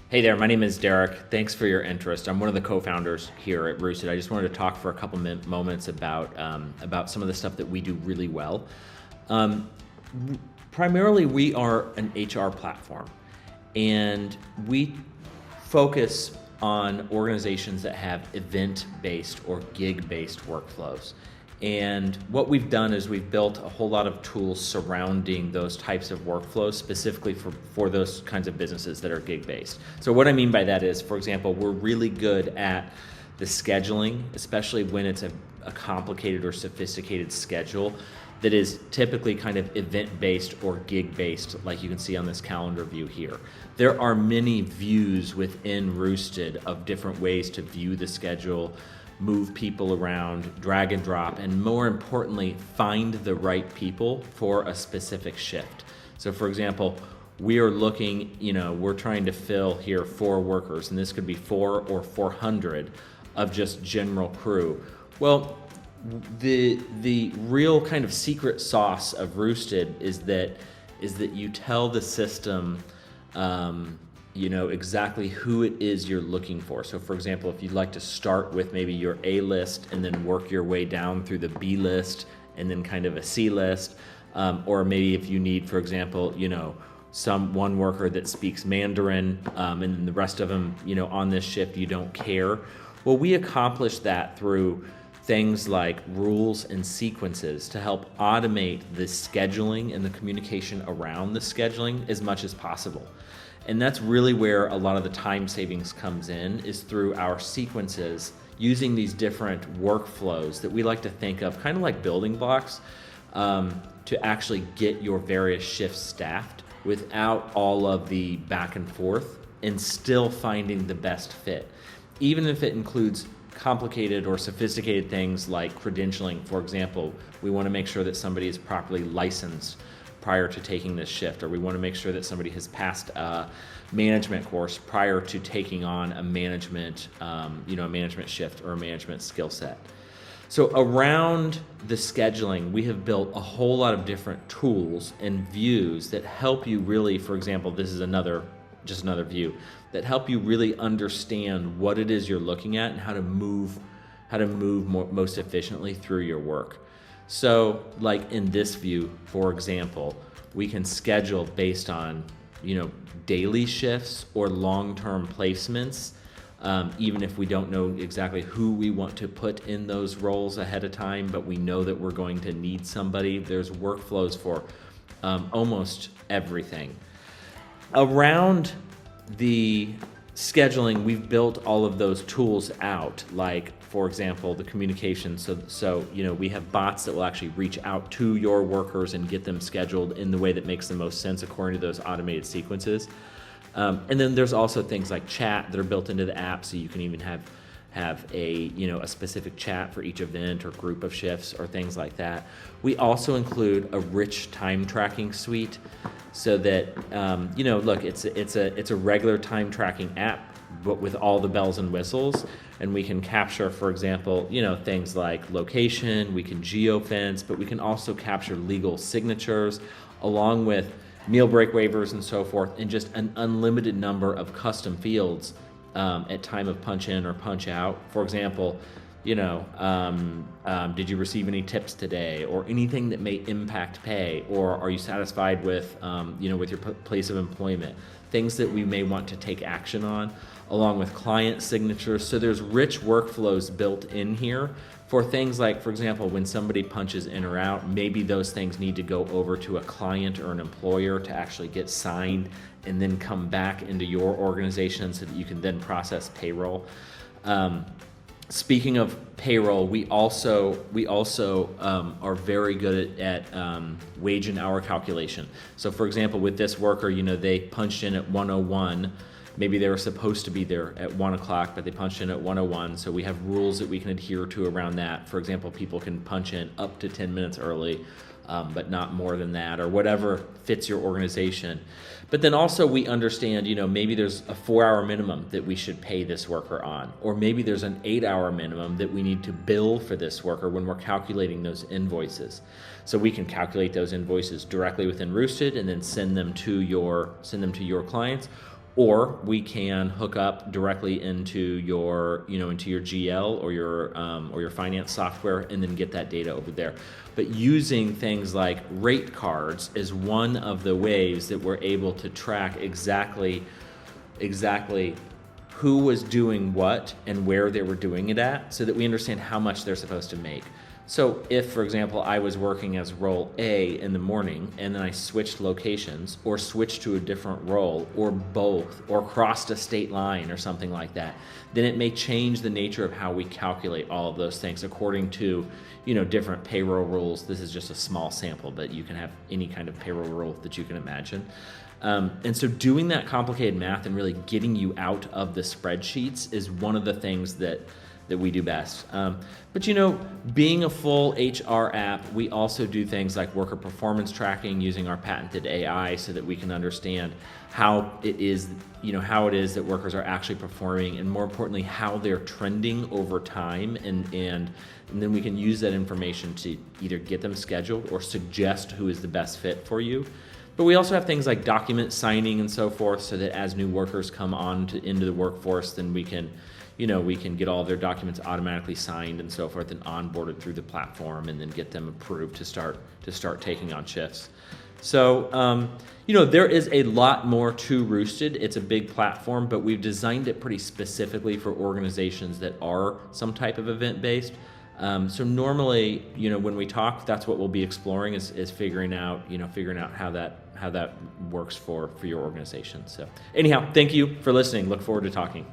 Hey there, my name is Derick. Thanks for your interest. I'm one of the co-founders here at Roosted. I just wanted to talk for a couple moments about some of the stuff that we do really well. Um, Primarily, we are an HR platform, and we focus on organizations that have event-based or gig-based workflows. And what we've done is we've built a whole lot of tools surrounding those types of workflows, specifically for those kinds of businesses that are gig-based. So what I mean by that is, for example, we're really good at the scheduling, especially when it's a complicated or sophisticated schedule that is typically kind of event-based or gig-based, like you can see on this calendar view here. There are many views within Roosted of different ways to view the schedule, move people around, drag and drop, and more importantly, find the right people for a specific shift. So for example, we are looking, we're trying to fill here 4 workers, and this could be 4 or 400 of just general crew. Well, the real kind of secret sauce of Roosted is that you tell the system exactly who it is you're looking for. So for example, if you'd like to start with maybe your A list and then work your way down through the B list and then kind of a C list, or maybe if you need, for example, one worker that speaks Mandarin, and then the rest of them, on this shift, you don't care. Well, we accomplish that through things like rules and sequences to help automate the scheduling and the communication around the scheduling as much as possible. And that's really where a lot of the time savings comes in, is through our sequences, using these different workflows that we like to think of kind of like building blocks, to actually get your various shifts staffed without all of the back and forth and still finding the best fit. Even if it includes complicated or sophisticated things like credentialing. For example, we want to make sure that somebody is properly licensed prior to taking this shift, or we want to make sure that somebody has passed a management course prior to taking on a management, a management shift or a management skill set. So around the scheduling, we have built a whole lot of different tools and views that help you really, for example, this is just another view, that help you really understand what it is you're looking at and how to move most efficiently through your work. So like in this view, for example, we can schedule based on, daily shifts or long-term placements, even if we don't know exactly who we want to put in those roles ahead of time, but we know that we're going to need somebody. There's workflows for almost everything. Around the scheduling, we've built all of those tools out, like, for example, the communication. So we have bots that will actually reach out to your workers and get them scheduled in the way that makes the most sense according to those automated sequences. And then there's also things like chat that are built into the app, so you can even have a specific chat for each event or group of shifts or things like that. We also include a rich time tracking suite, so that look, it's a regular time tracking app, but with all the bells and whistles, and we can capture, for example, things like location. We can geofence, but we can also capture legal signatures along with meal break waivers and so forth, and just an unlimited number of custom fields at time of punch in or punch out. For example, did you receive any tips today, or anything that may impact pay, or are you satisfied with with your place of employment? Things that we may want to take action on, along with client signatures. So there's rich workflows built in here for things like, for example, when somebody punches in or out, maybe those things need to go over to a client or an employer to actually get signed and then come back into your organization so that you can then process payroll. Speaking of payroll, we also are very good at wage and hour calculation. So for example, with this worker, they punched in at 1:01. Maybe they were supposed to be there at 1 o'clock, but they punched in at 1:01. So we have rules that we can adhere to around that. For example, people can punch in up to 10 minutes early, but not more than that, or whatever fits your organization. But then also we understand, maybe there's a 4-hour minimum that we should pay this worker on, or maybe there's an 8-hour minimum that we need to bill for this worker when we're calculating those invoices. So we can calculate those invoices directly within Roosted and then send them to your clients. or we can hook up directly into your, into your GL or your finance software, and then get that data over there. But using things like rate cards is one of the ways that we're able to track exactly who was doing what and where they were doing it at, so that we understand how much they're supposed to make. So if, for example, I was working as role A in the morning and then I switched locations or switched to a different role or both or crossed a state line or something like that, then it may change the nature of how we calculate all of those things according to, different payroll rules. This is just a small sample, but you can have any kind of payroll rule that you can imagine. And so doing that complicated math and really getting you out of the spreadsheets is one of the things that we do best. But being a full HR app, we also do things like worker performance tracking using our patented AI, so that we can understand how it is that workers are actually performing, and more importantly, how they're trending over time, and then we can use that information to either get them scheduled or suggest who is the best fit for you. But we also have things like document signing and so forth, so that as new workers come into the workforce, then we can get all of their documents automatically signed and so forth, and onboarded through the platform, and then get them approved to start taking on shifts. So, there is a lot more to Roosted. It's a big platform, but we've designed it pretty specifically for organizations that are some type of event-based. So normally, when we talk, that's what we'll be exploring is figuring out how that works for your organization. So anyhow, thank you for listening. Look forward to talking.